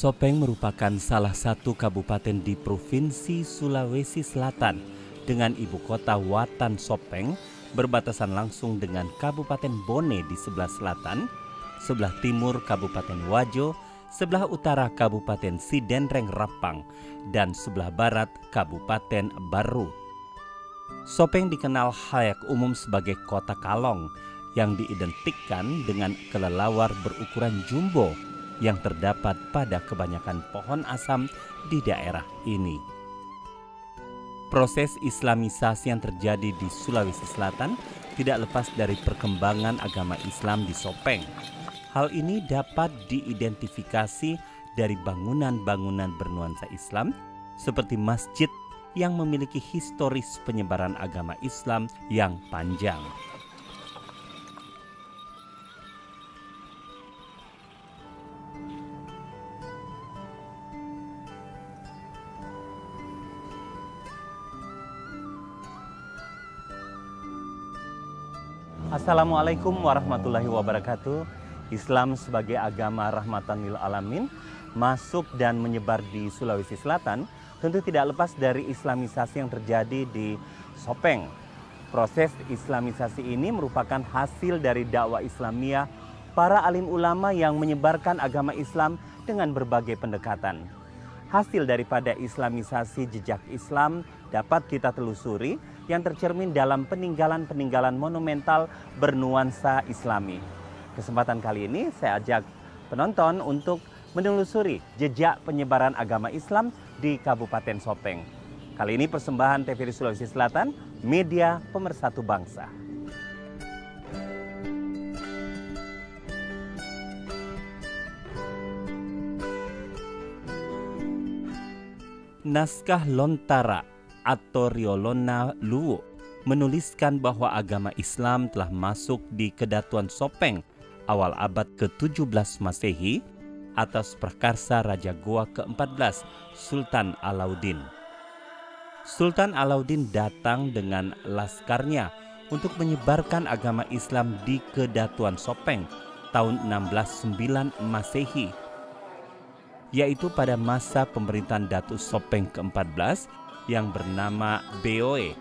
Sopeng merupakan salah satu kabupaten di Provinsi Sulawesi Selatan dengan ibu kota Watan Sopeng berbatasan langsung dengan Kabupaten Bone di sebelah selatan, sebelah timur Kabupaten Wajo, sebelah utara Kabupaten Sidenreng Rapang, dan sebelah barat Kabupaten Baru. Sopeng dikenal khalayak umum sebagai kota kalong yang diidentikan dengan kelelawar berukuran jumbo yang terdapat pada kebanyakan pohon asam di daerah ini. Proses Islamisasi yang terjadi di Sulawesi Selatan tidak lepas dari perkembangan agama Islam di Sopeng. Hal ini dapat diidentifikasi dari bangunan-bangunan bernuansa Islam seperti masjid yang memiliki historis penyebaran agama Islam yang panjang. Assalamualaikum warahmatullahi wabarakatuh. Islam sebagai agama rahmatan lil alamin masuk dan menyebar di Sulawesi Selatan tentu tidak lepas dari Islamisasi yang terjadi di Sopeng. Proses Islamisasi ini merupakan hasil dari dakwah Islamiyah para alim ulama yang menyebarkan agama Islam dengan berbagai pendekatan. Hasil daripada Islamisasi jejak Islam dapat kita telusuri yang tercermin dalam peninggalan-peninggalan monumental bernuansa Islami. Kesempatan kali ini saya ajak penonton untuk menelusuri jejak penyebaran agama Islam di Kabupaten Sopeng. Kali ini persembahan TVRI Sulawesi Selatan, media pemersatu bangsa. Naskah Lontara atau Riolona Luwu menuliskan bahwa agama Islam telah masuk di Kedatuan Sopeng awal abad ke-17 Masehi atas prakarsa Raja Goa ke-14 Sultan Alauddin. Sultan Alauddin datang dengan laskarnya untuk menyebarkan agama Islam di Kedatuan Sopeng tahun 609 Masehi, yaitu pada masa pemerintahan Datuk Sopeng ke-14 yang bernama Beoe.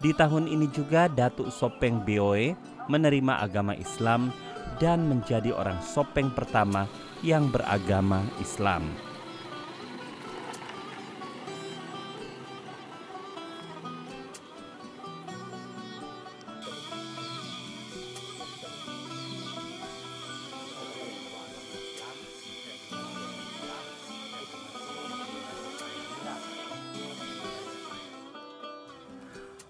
Di tahun ini juga Datuk Sopeng Beoe menerima agama Islam dan menjadi orang Sopeng pertama yang beragama Islam.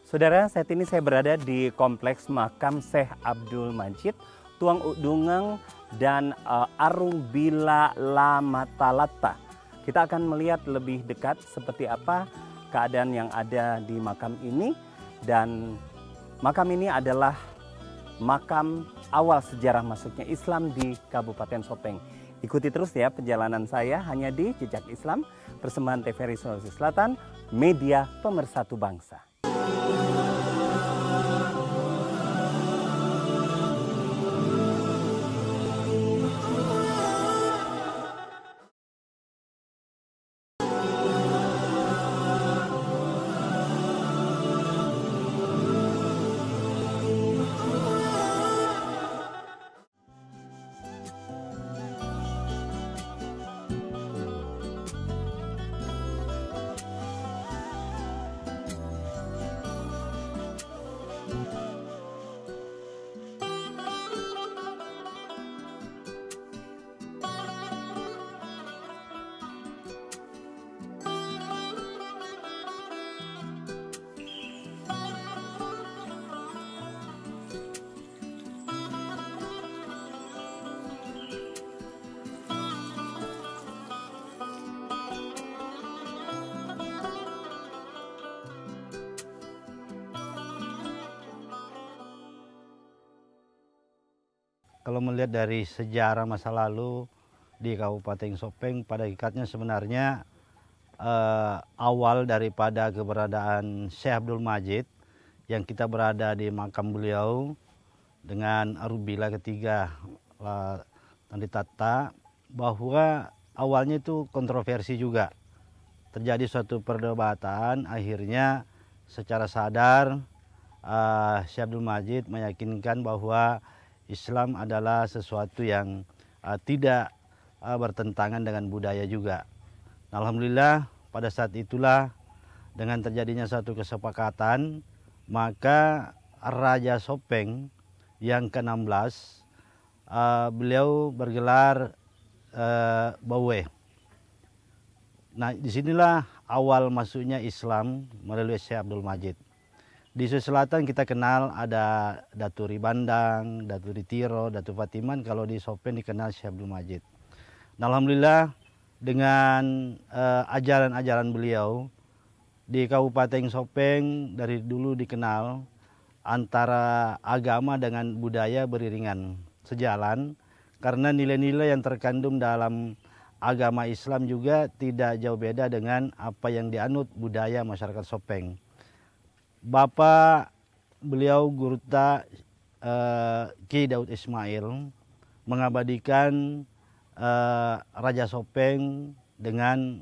Saudara, saat ini saya berada di Kompleks Makam Syekh Abdul Majid, Tuang Udungeng, dan Arung Bila Lamatalata. Kita akan melihat lebih dekat seperti apa keadaan yang ada di makam ini. Dan makam ini adalah makam awal sejarah masuknya Islam di Kabupaten Sopeng. Ikuti terus ya perjalanan saya hanya di Jejak Islam, persembahan TVRI Sulawesi Selatan, media pemersatu bangsa. Kalau melihat dari sejarah masa lalu di Kabupaten Sopeng, pada hakikatnya sebenarnya awal daripada keberadaan Syekh Abdul Majid yang kita berada di makam beliau dengan Arubila ketiga Tanditata bahwa awalnya itu kontroversi juga. Terjadi suatu perdebatan, akhirnya secara sadar Syekh Abdul Majid meyakinkan bahwa Islam adalah sesuatu yang tidak bertentangan dengan budaya juga. Alhamdulillah pada saat itulah dengan terjadinya satu kesepakatan, maka Raja Sopeng yang ke-16 beliau bergelar Bawe. Nah, disinilah awal masuknya Islam melalui Syekh Abdul Majid. Di Sulawesi Selatan kita kenal ada Daturi Bandang, Daturi Tiro, Datu Fatiman. Kalau di Sopeng dikenal Syekh Abdul Majid. Nah, alhamdulillah dengan ajaran-ajaran beliau di Kabupaten Sopeng dari dulu dikenal antara agama dengan budaya beriringan sejalan, karena nilai-nilai yang terkandung dalam agama Islam juga tidak jauh beda dengan apa yang dianut budaya masyarakat Sopeng. Bapak beliau Gurta Ki Daud Ismail mengabadikan Raja Sopeng dengan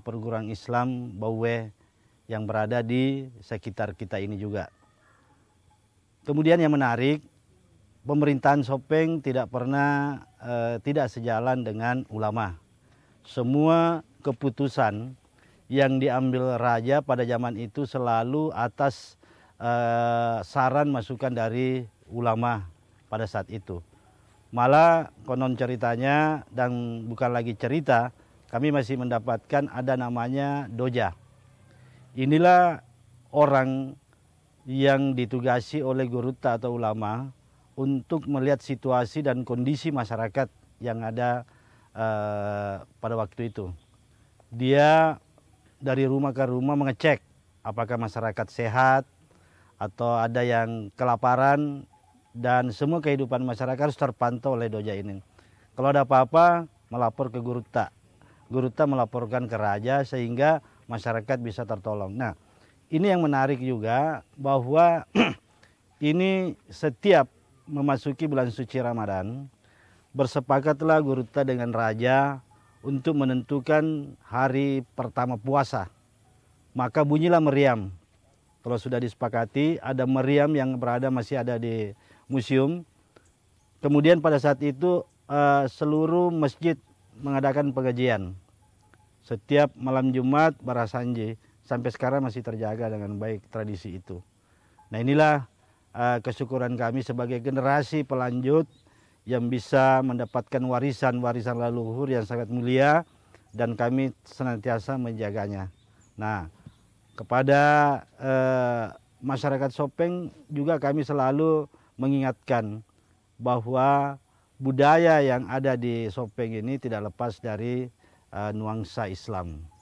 perguruan Islam Bawe yang berada di sekitar kita ini juga. Kemudian yang menarik, pemerintahan Sopeng tidak pernah tidak sejalan dengan ulama. Semua keputusan yang diambil raja pada zaman itu selalu atas saran masukan dari ulama pada saat itu. Malah konon ceritanya, dan bukan lagi cerita, kami masih mendapatkan ada namanya doja. Inilah orang yang ditugasi oleh Gurta atau ulama untuk melihat situasi dan kondisi masyarakat yang ada pada waktu itu. Dia dari rumah ke rumah mengecek apakah masyarakat sehat atau ada yang kelaparan, dan semua kehidupan masyarakat harus terpantau oleh doja ini. Kalau ada apa-apa melapor ke Gurta. Gurta melaporkan ke raja sehingga masyarakat bisa tertolong. Nah, ini yang menarik juga bahwa ini setiap memasuki bulan suci Ramadan, bersepakatlah Gurta dengan raja untuk menentukan hari pertama puasa. Maka bunyilah meriam. Kalau sudah disepakati, ada meriam yang masih ada di museum. Kemudian pada saat itu seluruh masjid mengadakan pengajian. Setiap malam Jumat barasanji, sampai sekarang masih terjaga dengan baik tradisi itu. Nah, inilah kesyukuran kami sebagai generasi pelanjut yang bisa mendapatkan warisan-warisan leluhur yang sangat mulia, dan kami senantiasa menjaganya. Nah, kepada masyarakat Sopeng juga kami selalu mengingatkan bahwa budaya yang ada di Sopeng ini tidak lepas dari nuansa Islam.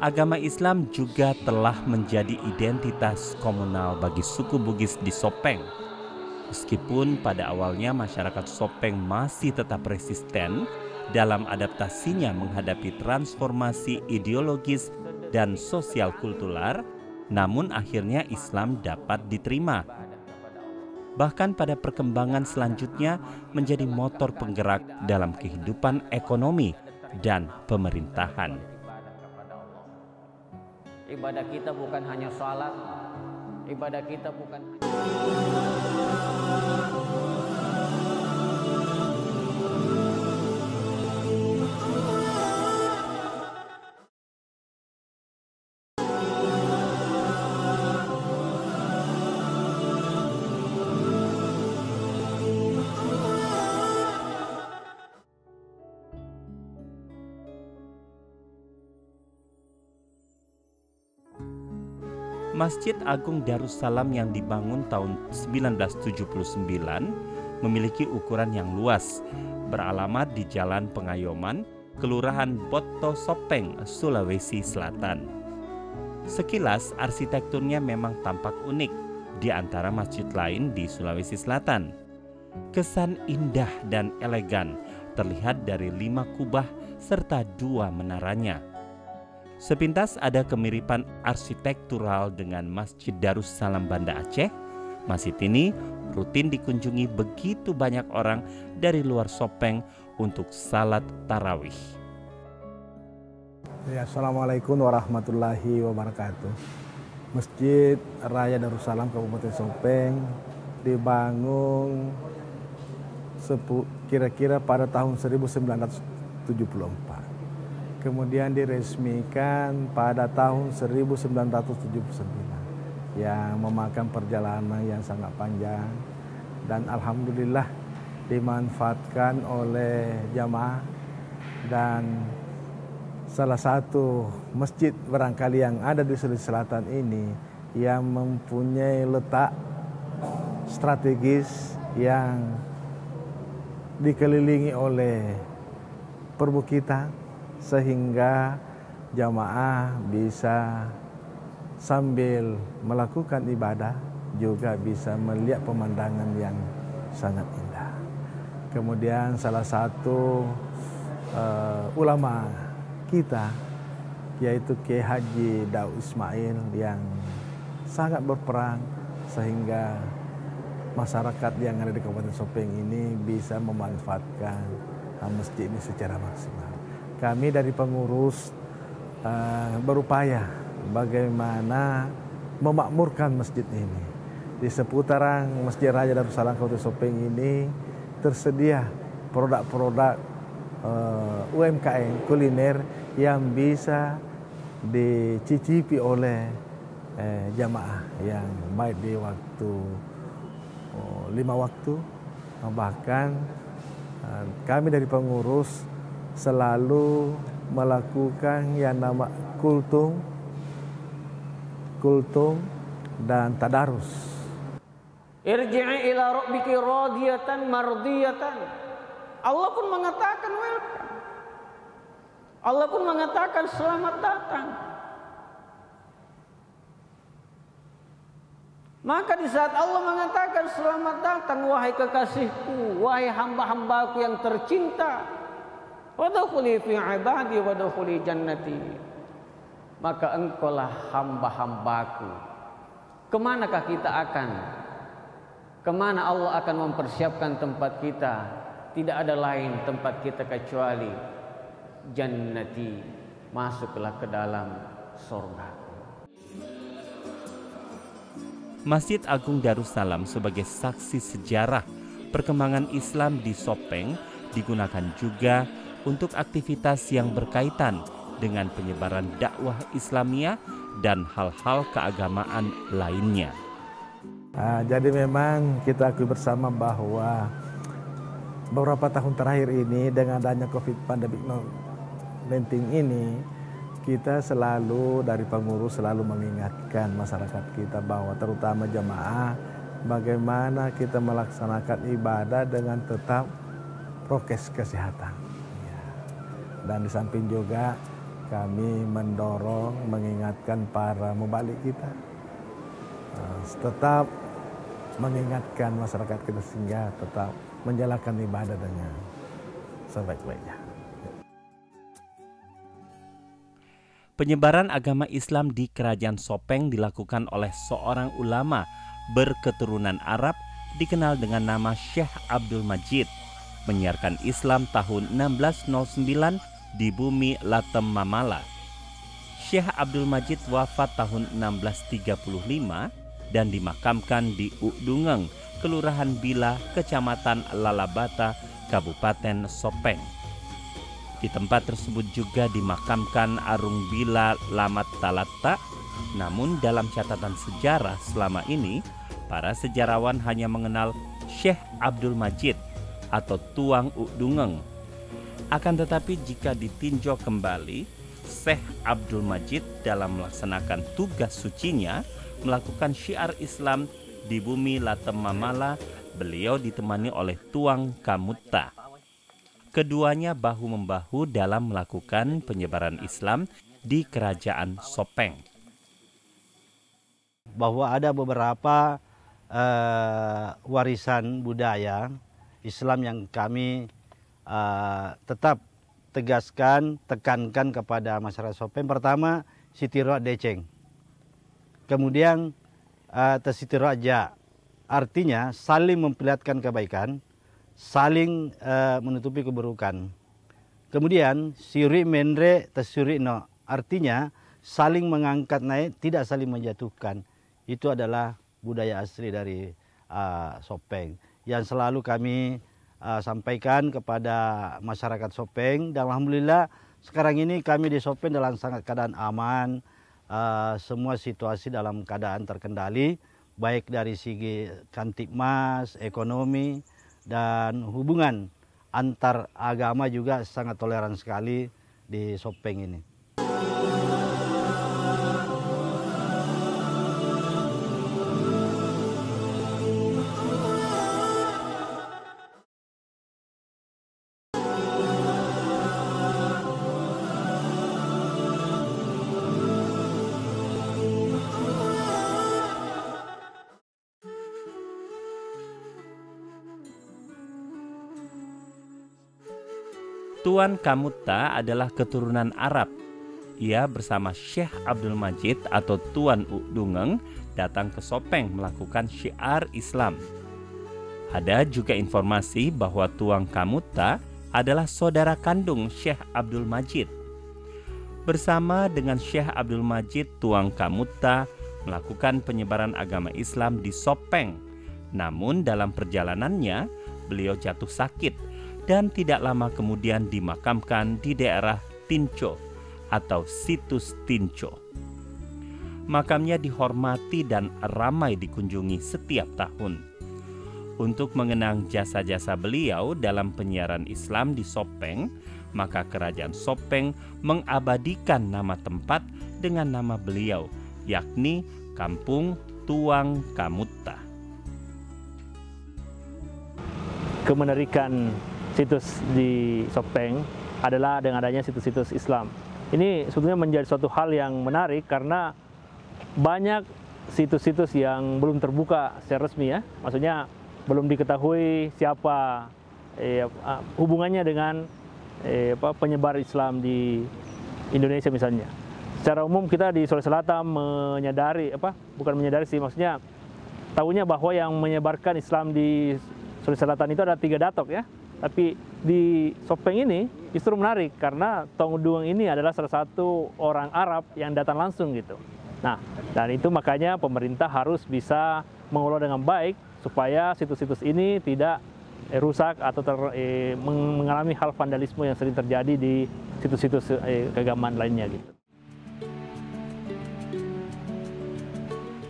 Agama Islam juga telah menjadi identitas komunal bagi suku Bugis di Sopeng. Meskipun pada awalnya masyarakat Sopeng masih tetap resisten dalam adaptasinya menghadapi transformasi ideologis dan sosial kultural, namun akhirnya Islam dapat diterima. Bahkan pada perkembangan selanjutnya menjadi motor penggerak dalam kehidupan ekonomi dan pemerintahan. Ibadah kita bukan hanya salat, ibadah kita bukan Masjid Agung Darussalam yang dibangun tahun 1979 memiliki ukuran yang luas, beralamat di Jalan Pengayoman, Kelurahan Boto Sopeng, Sulawesi Selatan. Sekilas arsitekturnya memang tampak unik di antara masjid lain di Sulawesi Selatan. Kesan indah dan elegan terlihat dari 5 kubah serta 2 menaranya. Sepintas ada kemiripan arsitektural dengan Masjid Darussalam Banda Aceh. Masjid ini rutin dikunjungi begitu banyak orang dari luar Sopeng untuk salat tarawih. Ya, Assalamualaikum warahmatullahi wabarakatuh. Masjid Raya Darussalam Kabupaten Sopeng dibangun kira-kira pada tahun 1974. Kemudian diresmikan pada tahun 1979 yang memakan perjalanan yang sangat panjang dan alhamdulillah dimanfaatkan oleh jamaah, dan salah satu masjid barangkali yang ada di Sulawesi Selatan ini yang mempunyai letak strategis yang dikelilingi oleh perbukitan, sehingga jamaah bisa sambil melakukan ibadah juga bisa melihat pemandangan yang sangat indah. Kemudian salah satu ulama kita yaitu Kiai Haji Daud Ismail yang sangat berperan sehingga masyarakat yang ada di Kabupaten Sopeng ini bisa memanfaatkan masjid ini secara maksimal. Kami dari pengurus berupaya bagaimana memakmurkan masjid ini. Di seputaran Masjid Raya Darussalam Kabupaten Sopeng ini tersedia produk-produk UMKM kuliner yang bisa dicicipi oleh jamaah yang baik di waktu 5 waktu. Bahkan kami dari pengurus selalu melakukan yang nama kultum dan tadarus. Irji'i ila rabbiki radiyatan mardiyatan. Allah pun mengatakan welcome. Allah pun mengatakan selamat datang. Maka di saat Allah mengatakan selamat datang wahai kekasihku, wahai hamba-hambaku yang tercinta, wadkhuli fi ibadi wadkhuli jannati, maka engkaulah hamba-hambaku. Kemanakah kita akan? Kemana Allah akan mempersiapkan tempat kita? Tidak ada lain tempat kita kecuali jannati, masuklah ke dalam surga. Masjid Agung Darussalam sebagai saksi sejarah perkembangan Islam di Sopeng digunakan juga untuk aktivitas yang berkaitan dengan penyebaran dakwah Islamiyah dan hal-hal keagamaan lainnya. Jadi memang kita akui bersama bahwa beberapa tahun terakhir ini dengan adanya COVID-19 ini, kita selalu dari pengurus selalu mengingatkan masyarakat kita bahwa terutama jamaah bagaimana kita melaksanakan ibadah dengan tetap prokes kesehatan. Dan di samping juga kami mendorong, mengingatkan para mubalik kita tetap mengingatkan masyarakat kita sehingga tetap menjalankan ibadah dengan sebaik-baiknya. Penyebaran agama Islam di Kerajaan Sopeng dilakukan oleh seorang ulama berketurunan Arab dikenal dengan nama Syekh Abdul Majid, menyiarkan Islam tahun 1609 di bumi Latem Mamala. Syekh Abdul Majid wafat tahun 1635 dan dimakamkan di Ukdungeng, Kelurahan Bila, Kecamatan Lalabata, Kabupaten Sopeng. Di tempat tersebut juga dimakamkan Arung Bila Lamat Talatta. Namun dalam catatan sejarah selama ini, para sejarawan hanya mengenal Syekh Abdul Majid atau Tuang Ukdungeng. Akan tetapi jika ditinjau kembali, Syekh Abdul Majid dalam melaksanakan tugas sucinya melakukan syiar Islam di bumi Latem Mamala, beliau ditemani oleh Tuang Kamutta. Keduanya bahu-membahu dalam melakukan penyebaran Islam di Kerajaan Sopeng. Bahwa ada beberapa warisan budaya Islam yang kami tetap tegaskan, tekankan kepada masyarakat Sopeng. Pertama, Sitiro Deceng. Kemudian Tesitiro Ja. Artinya saling memperlihatkan kebaikan, saling menutupi keburukan. Kemudian Siri Mendre Tesuri No, artinya saling mengangkat naik, tidak saling menjatuhkan. Itu adalah budaya asli dari Sopeng yang selalu kami sampaikan kepada masyarakat Sopeng. Dan alhamdulillah sekarang ini kami di Sopeng dalam sangat keadaan aman, semua situasi dalam keadaan terkendali, baik dari segi Kamtibmas, ekonomi, dan hubungan antar agama juga sangat toleran sekali di Sopeng ini. Tuan Kamutta adalah keturunan Arab. Ia bersama Syekh Abdul Majid atau Tuan Ukdungeng datang ke Sopeng melakukan syiar Islam. Ada juga informasi bahwa Tuan Kamutta adalah saudara kandung Syekh Abdul Majid. Bersama dengan Syekh Abdul Majid, Tuan Kamutta melakukan penyebaran agama Islam di Sopeng. Namun dalam perjalanannya, beliau jatuh sakit dan tidak lama kemudian dimakamkan di daerah Tinco atau Situs Tinco. Makamnya dihormati dan ramai dikunjungi setiap tahun. Untuk mengenang jasa-jasa beliau dalam penyiaran Islam di Sopeng, maka Kerajaan Sopeng mengabadikan nama tempat dengan nama beliau, yakni Kampung Tuang Kamutta. Kemenarikan situs di Sopeng adalah dengan adanya situs-situs Islam. Ini sebetulnya menjadi suatu hal yang menarik karena banyak situs-situs yang belum terbuka secara resmi ya. Maksudnya belum diketahui siapa hubungannya dengan penyebar Islam di Indonesia misalnya. Secara umum kita di Sulawesi Selatan maksudnya tahunya bahwa yang menyebarkan Islam di Sulawesi Selatan itu ada 3 datok ya. Tapi di Sopeng ini justru menarik karena Tuang Ukdungeng ini adalah salah satu orang Arab yang datang langsung gitu. Nah, dan itu makanya pemerintah harus bisa mengelola dengan baik supaya situs-situs ini tidak rusak atau mengalami hal vandalisme yang sering terjadi di situs-situs keagamaan lainnya gitu.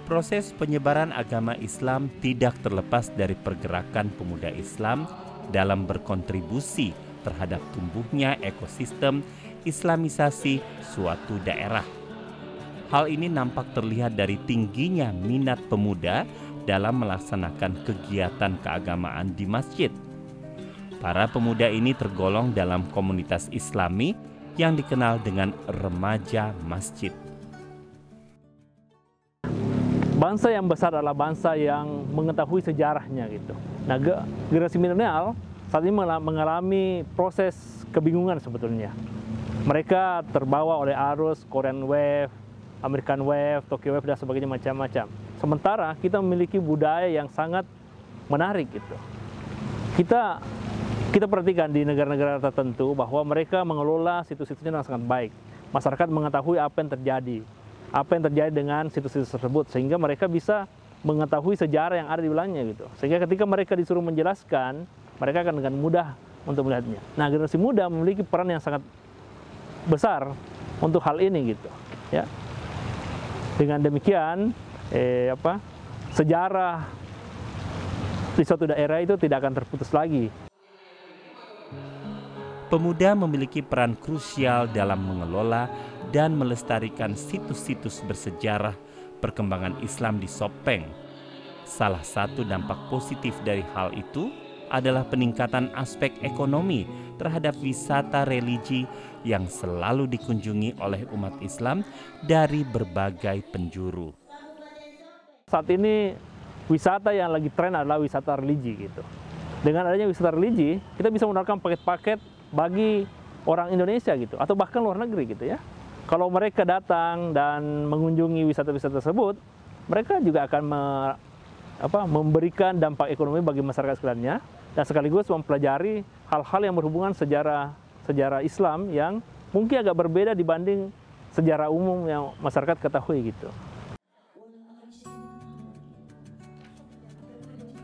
Proses penyebaran agama Islam tidak terlepas dari pergerakan pemuda Islam dalam berkontribusi terhadap tumbuhnya ekosistem Islamisasi suatu daerah. Hal ini nampak terlihat dari tingginya minat pemuda dalam melaksanakan kegiatan keagamaan di masjid. Para pemuda ini tergolong dalam komunitas Islami yang dikenal dengan remaja masjid. Bangsa yang besar adalah bangsa yang mengetahui sejarahnya gitu. Nah, generasi milenial saat ini mengalami proses kebingungan sebetulnya. Mereka terbawa oleh arus Korean Wave, American Wave, Tokyo Wave dan sebagainya macam-macam. Sementara kita memiliki budaya yang sangat menarik gitu. Kita perhatikan di negara-negara tertentu bahwa mereka mengelola situs-situsnya dengan sangat baik. Masyarakat mengetahui apa yang terjadi dengan situs-situs tersebut, sehingga mereka bisa mengetahui sejarah yang ada di belakangnya gitu. Sehingga ketika mereka disuruh menjelaskan, mereka akan dengan mudah untuk melihatnya. Nah, generasi muda memiliki peran yang sangat besar untuk hal ini gitu. Ya. Dengan demikian, sejarah di suatu daerah itu tidak akan terputus lagi. Pemuda memiliki peran krusial dalam mengelola dan melestarikan situs-situs bersejarah perkembangan Islam di Sopeng. Salah satu dampak positif dari hal itu adalah peningkatan aspek ekonomi terhadap wisata religi yang selalu dikunjungi oleh umat Islam dari berbagai penjuru. Saat ini wisata yang lagi tren adalah wisata religi gitu. Dengan adanya wisata religi, kita bisa menawarkan paket-paket bagi orang Indonesia gitu, atau bahkan luar negeri gitu ya. Kalau mereka datang dan mengunjungi wisata-wisata tersebut, mereka juga akan memberikan dampak ekonomi bagi masyarakat sekaliannya, dan sekaligus mempelajari hal-hal yang berhubungan sejarah Islam yang mungkin agak berbeda dibanding sejarah umum yang masyarakat ketahui gitu.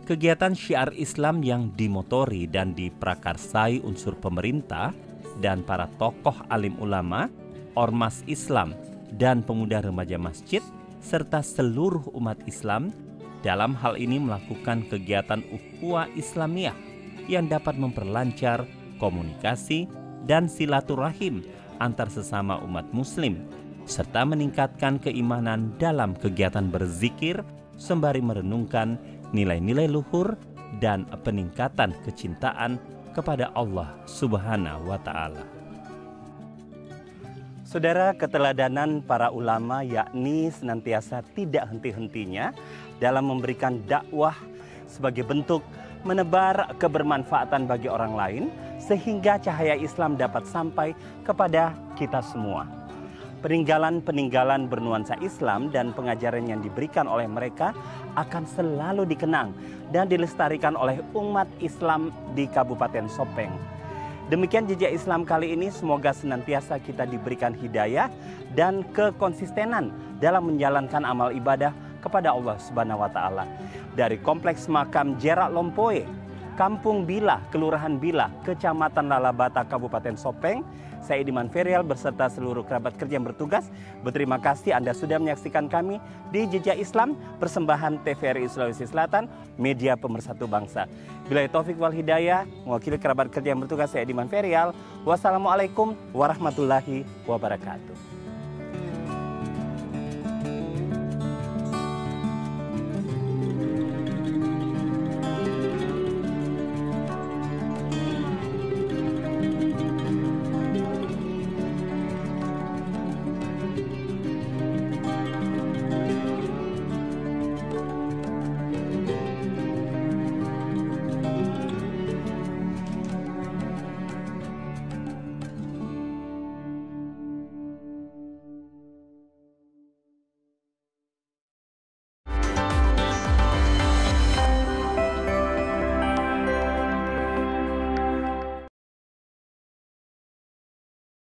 Kegiatan syiar Islam yang dimotori dan diprakarsai unsur pemerintah dan para tokoh alim ulama, ormas Islam, dan pemuda remaja masjid, serta seluruh umat Islam dalam hal ini melakukan kegiatan ukhuwah Islamiyah yang dapat memperlancar komunikasi dan silaturahim antar sesama umat muslim, serta meningkatkan keimanan dalam kegiatan berzikir sembari merenungkan nilai-nilai luhur dan peningkatan kecintaan kepada Allah Subhanahu wa Ta'ala. Saudara, keteladanan para ulama yakni senantiasa tidak henti-hentinya dalam memberikan dakwah sebagai bentuk menebar kebermanfaatan bagi orang lain sehingga cahaya Islam dapat sampai kepada kita semua. Peninggalan-peninggalan bernuansa Islam dan pengajaran yang diberikan oleh mereka akan selalu dikenang dan dilestarikan oleh umat Islam di Kabupaten Sopeng. Demikian Jejak Islam kali ini, semoga senantiasa kita diberikan hidayah dan kekonsistenan dalam menjalankan amal ibadah kepada Allah Subhanahu wa Ta'ala. Dari Kompleks Makam Jerak Lompoe, Kampung Bila, Kelurahan Bila, Kecamatan Lalabata, Kabupaten Sopeng, saya Ediman Ferial beserta seluruh kerabat kerja yang bertugas berterima kasih Anda sudah menyaksikan kami di Jejak Islam, persembahan TVRI Sulawesi Selatan, media pemersatu bangsa. Billahi taufik wal hidayah, mewakili kerabat kerja yang bertugas saya Ediman Ferial. Wassalamualaikum warahmatullahi wabarakatuh.